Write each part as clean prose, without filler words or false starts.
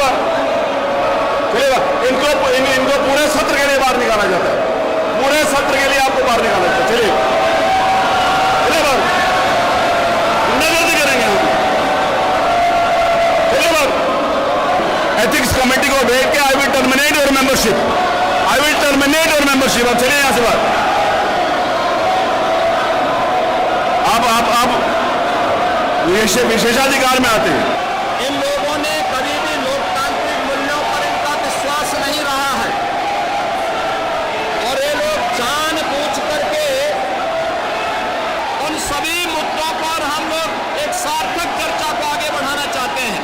बात, चलिए बात, इनको पूरे सत्र के लिए बाहर निकाला जाता है, पूरे सत्र के लिए आपको बाहर निकाला जाता है। चलिए चलिए बात, गुंडागर्दी करेंगे हम, चलिए बात। एथिक्स कमेटी को भेज के I will terminate your membership, I will terminate your membership. अब चलिए यहां से बात, आप विशेषाधिकार में आते हैं। इन लोगों ने कभी भी लोकतांत्रिक मूल्यों पर इनका विश्वास नहीं रहा है और ये लोग जानबूझ करके उन सभी मुद्दों पर हम लोग एक सार्थक चर्चा को आगे बढ़ाना चाहते हैं।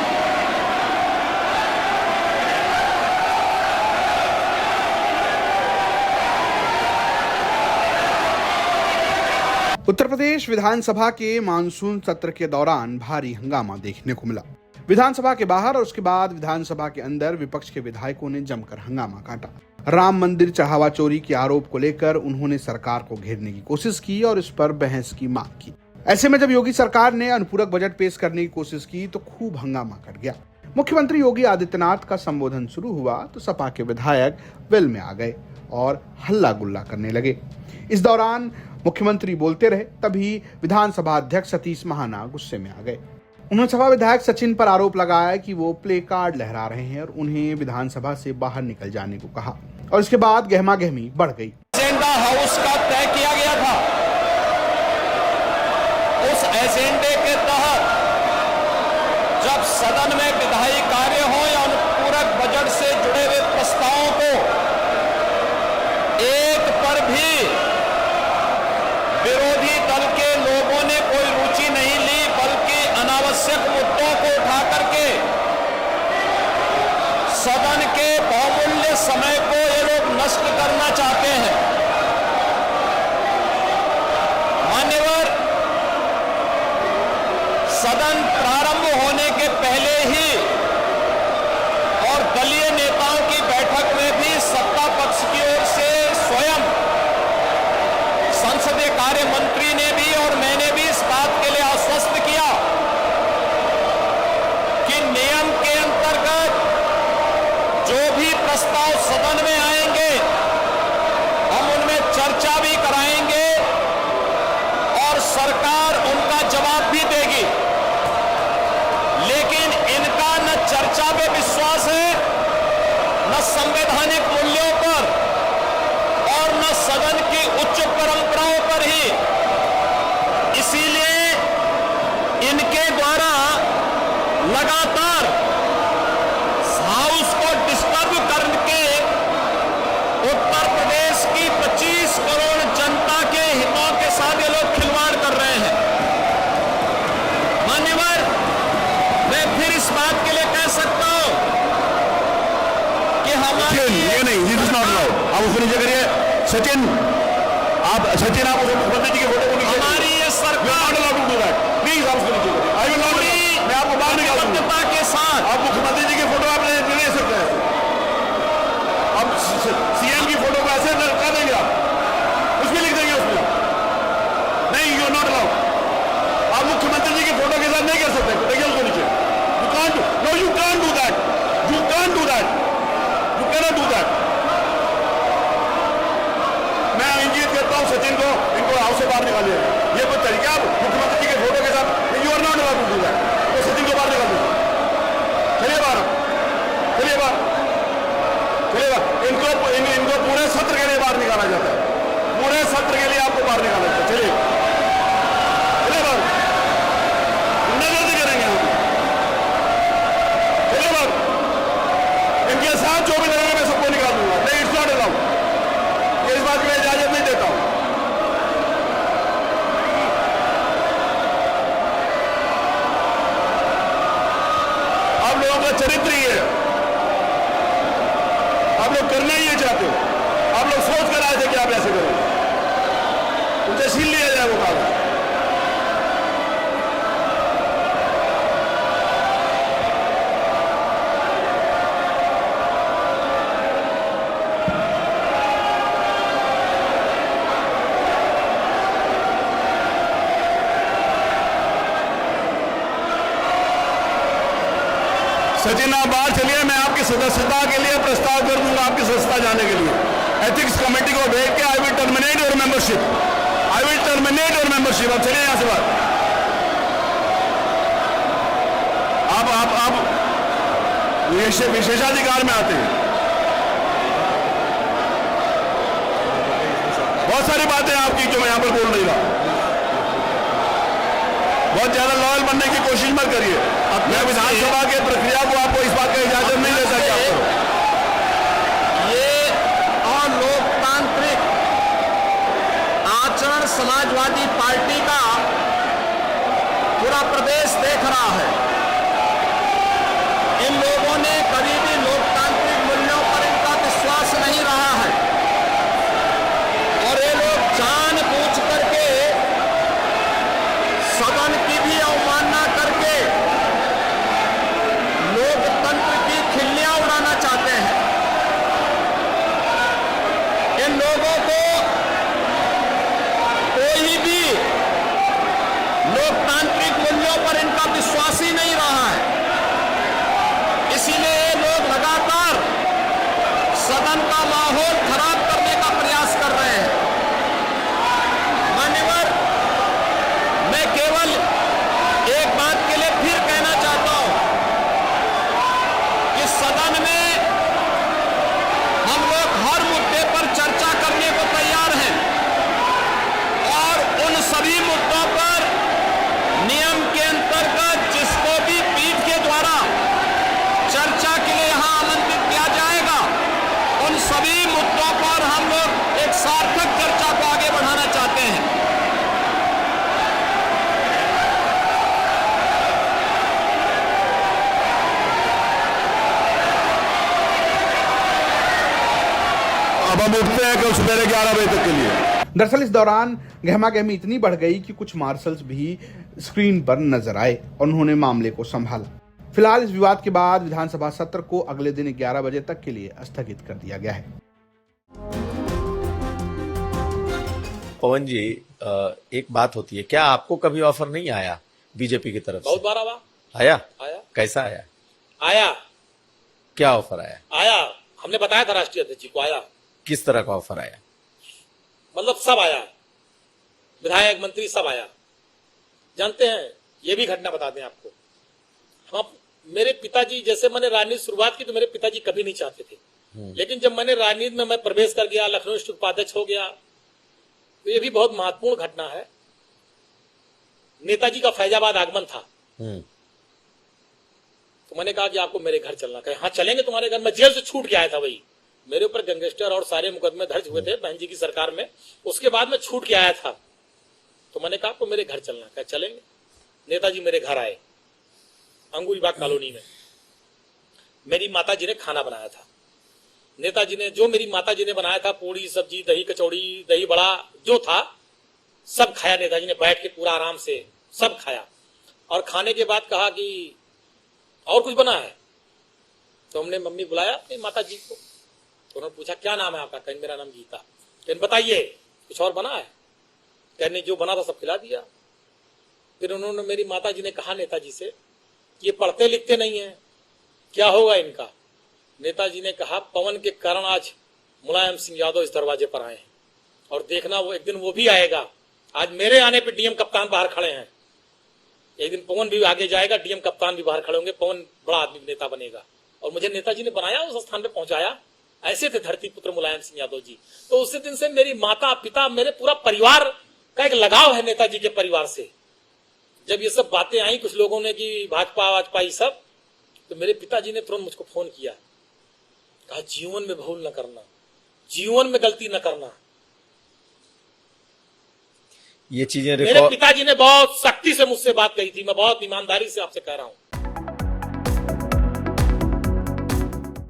उत्तर प्रदेश विधानसभा के मानसून सत्र के दौरान भारी हंगामा देखने को मिला। विधानसभा के बाहर और उसके बाद विधानसभा के अंदर विपक्ष के विधायकों ने जमकर हंगामा काटा। राम मंदिर चढ़ावा चोरी के आरोप को लेकर उन्होंने सरकार को घेरने की कोशिश की और इस पर बहस की मांग की। ऐसे में जब योगी सरकार ने अनुपूरक बजट पेश करने की कोशिश की तो खूब हंगामा कर गया। मुख्यमंत्री योगी आदित्यनाथ का संबोधन शुरू हुआ तो सपा के विधायक वेल में आ गए और हल्ला गुल्ला करने लगे। इस दौरान मुख्यमंत्री बोलते रहे, तभी विधानसभा अध्यक्ष सतीश महाना गुस्से में आ गए। उन्होंने सभा विधायक सचिन पर आरोप लगाया कि वो प्ले कार्ड लहरा रहे हैं और उन्हें विधानसभा से बाहर निकल जाने को कहा और इसके बाद गहमागहमी बढ़ गई। एजेंडा हाउस का तय किया गया था, उस एजेंडे के तहत जब सदन में विधायी कार्य हो या अनुपूरक बजट से जुड़े हुए प्रस्तावों को एक पर भी विरोधी दल के लोगों ने कोई रुचि नहीं ली, बल्कि अनावश्यक मुद्दों को उठा करके सदन के बहुमूल्य समय को ये लोग नष्ट करना चाहते हैं। मान्यवर, सदन प्रारंभ होने के पहले ही और दलीय नेताओं की बैठक में भी सत्ता पक्ष की ओर से स्वयं संसदीय कार्य मंत्री ने भी और मैंने भी इस बात के लिए आश्वस्त किया कि नियम के अंतर्गत जो भी प्रस्ताव सदन में आएंगे हम उनमें चर्चा भी कराएंगे और सरकार उनका जवाब भी देगी। लेकिन इनका न चर्चा पे विश्वास है, न संवैधानिक मूल्यों पर और न सदन की उच्च परंपराओं पर ही। इसीलिए इनके द्वारा लगातार हाउस को डिस्टर्ब करके उत्तर प्रदेश की 25 करोड़ जनता के हितों के साथ ये लोग खिलवाड़ कर रहे हैं। मान्यवर, मैं फिर इस बात के लिए कह सकता हूं कि हमारे ये नहीं, दिस इज नॉट अलाउड। आप उसको नीचे करिए। सचिन आप मुख्यमंत्री जी के फोटो को नीचे, हमारी ये सरकार not allowed to do that, please आप उसको नीचे करिए। आई विल नॉट, मैं आपको बाहर निकाल दूंगा। प्रतिबद्धता के साथ आप मुख्यमंत्री जी की फोटो आप ले सकते हैं, अब सीएम की फोटो को ऐसे कर देंगे, आप कुछ भी लिख देंगे उसमें, नहीं, यू आर नॉट अलाउड। आप मुख्यमंत्री जी की फोटो के साथ नहीं कर सकते, देखिए उसको नीचे। You can't, no you can't do that, you can't do that, you cannot do that. मैं इंगित करता हूं सचिन को, इनको हाउस से बाहर निकालिए। ये कोई तरीका आप मुख्यमंत्री जी के फोटो के साथ, you are not allowed to do that, तो सचिन को बाहर निकाल दीजिए। चलिए बाहर, चलिए बाहर, चलिए बाहर। इनको पूरे सत्र के लिए बाहर निकाला जाता है, पूरे सत्र के लिए आपको बाहर निकाला जाता है। चलिए चलिए बाहर, गुंडागर्दी करेंगे हम, चलिए बाहर। इनके साथ जो भी लगेगा मैं सबको निकाल दूंगा, नहीं, इट्स नॉट अलाउड। ये इस बात की मैं इजाजत नहीं देता हूं। आप लोगों का चरित्र ही है, आप लोग करना ही ये चाहते हो। आप लोग सोच कर आए थे कि आप ऐसे करोगे, उनसे छीन लिया जाए वो कागज। सचिन आप बाहर चलिए, मैं आपकी सदस्यता के लिए प्रस्ताव कर दूंगा, आपकी सदस्यता जाने के लिए। एथिक्स कमेटी को भेज के I will terminate your membership, I will terminate your membership. अब चलिए यहां से बाहर। आप विशेषाधिकार में आते हैं। बहुत सारी बातें आपकी जो मैं यहां पर बोल नहीं रहा। बहुत ज्यादा लॉयल बनने की कोशिश मत करिए। मैं विधानसभा के प्रक्रिया को आपको इस बात का इजाजत नहीं देता कि आप करो। ये अलोकतांत्रिक आचरण समाजवादी पार्टी का पूरा प्रदेश देख रहा है। इन लोगों ने कभी भी लोकतांत्रिक मूल्यों पर इनका विश्वास नहीं रहा है और ये लोग जानबूझ करके सदन की भी अवमानना करके लोकतंत्र की खिल्लियां उड़ाना चाहते हैं। इन लोगों को कोई भी लोकतांत्रिक मूल्यों पर इनका विश्वास ही नहीं रहा है। इसीलिए ये लोग लगातार सदन का माहौल खराब करने का प्रयास कर रहे हैं। मान्यवर, मैं केवल एक बात के लिए फिर कहना चाहता हूं कि सदन में हम लोग हर मुद्दे पर चर्चा करने को तैयार हैं और उन सभी मुद्दों पर नियम के अंतर्गत जिसको भी पीठ के द्वारा चर्चा के लिए यहां आमंत्रित किया जाएगा, उन सभी मुद्दों पर हम लोग एक सार्थक चर्चा को आगे बढ़ाना चाहते हैं। अब हम उठते हैं कल सुबह 11 बजे तक के लिए। दरअसल इस दौरान गहमागहमी इतनी बढ़ गई कि कुछ मार्शल्स भी स्क्रीन पर नजर आए और उन्होंने मामले को संभाला। फिलहाल इस विवाद के बाद विधानसभा सत्र को अगले दिन 11 बजे तक के लिए स्थगित कर दिया गया है। पवन जी, एक बात होती है, क्या आपको कभी ऑफर नहीं आया बीजेपी की तरफ से? बहुत बार आया। आया। कैसा आया? आया। क्या ऑफर आया? आया, हमने बताया था राष्ट्रीय अध्यक्ष जी को। आया। किस तरह का ऑफर आया? मतलब सब आया, विधायक मंत्री सब आया। जानते हैं, ये भी घटना बता दें आपको, हम मेरे पिताजी, जैसे मैंने राजनीति शुरुआत की तो मेरे पिताजी कभी नहीं चाहते थे, लेकिन जब मैंने राजनीति में मैं प्रवेश कर गया, लखनऊ स्थित उपाध्यक्ष हो गया, तो ये भी बहुत महत्वपूर्ण घटना है। नेताजी का फैजाबाद आगमन था, तो मैंने कहा कि आपको मेरे घर चलना। कहे हाँ चलेंगे तुम्हारे घर। मैं जेल से छूट के आया था, वही मेरे ऊपर गैंगस्टर और सारे मुकदमे दर्ज हुए थे बहन जी की सरकार में, उसके बाद मैं छूट के आया था। तो मैंने कहा आपको मेरे घर चलना। कहा चलेंगे। नेताजी मेरे घर आए, अंगूरी बाग कॉलोनी में। मेरी माता जी ने खाना बनाया था। नेताजी ने जो मेरी माता जी ने बनाया था, पूड़ी सब्जी दही कचौड़ी दही बड़ा जो था सब खाया। नेताजी ने बैठ के पूरा आराम से सब खाया और खाने के बाद कहा कि और कुछ बना है। तो हमने मम्मी बुलाया अपनी माता जी को, तो उन्होंने पूछा क्या नाम है आपका? कहने मेरा नाम गीता। कहने बताइए कुछ और बना है? कहने जो बना था सब खिला दिया। फिर उन्होंने मेरी माता जी ने कहा नेताजी से ये पढ़ते लिखते नहीं है, क्या होगा इनका? नेताजी ने कहा पवन के कारण आज मुलायम सिंह यादव इस दरवाजे पर आए हैं और देखना वो एक दिन वो भी आएगा। आज मेरे आने पे डीएम कप्तान बाहर खड़े हैं, एक दिन पवन भी आगे जाएगा, डीएम कप्तान भी बाहर खड़े होंगे, पवन बड़ा आदमी नेता बनेगा। और मुझे नेताजी ने बनाया, उस स्थान पे पहुंचाया। ऐसे थे धरती पुत्र मुलायम सिंह यादव जी। तो उसी दिन से मेरी माता पिता मेरे पूरा परिवार का एक लगाव है नेताजी के परिवार से। जब ये सब बातें आई कुछ लोगों ने कि भाजपा ये सब, तो मेरे पिताजी ने तुरंत मुझको फोन किया, कहा जीवन में भूल न करना, जीवन में गलती न करना। ये चीजें मेरे पिताजी ने बहुत सख्ती से मुझसे बात कही थी। मैं बहुत ईमानदारी से आपसे कह रहा हूं,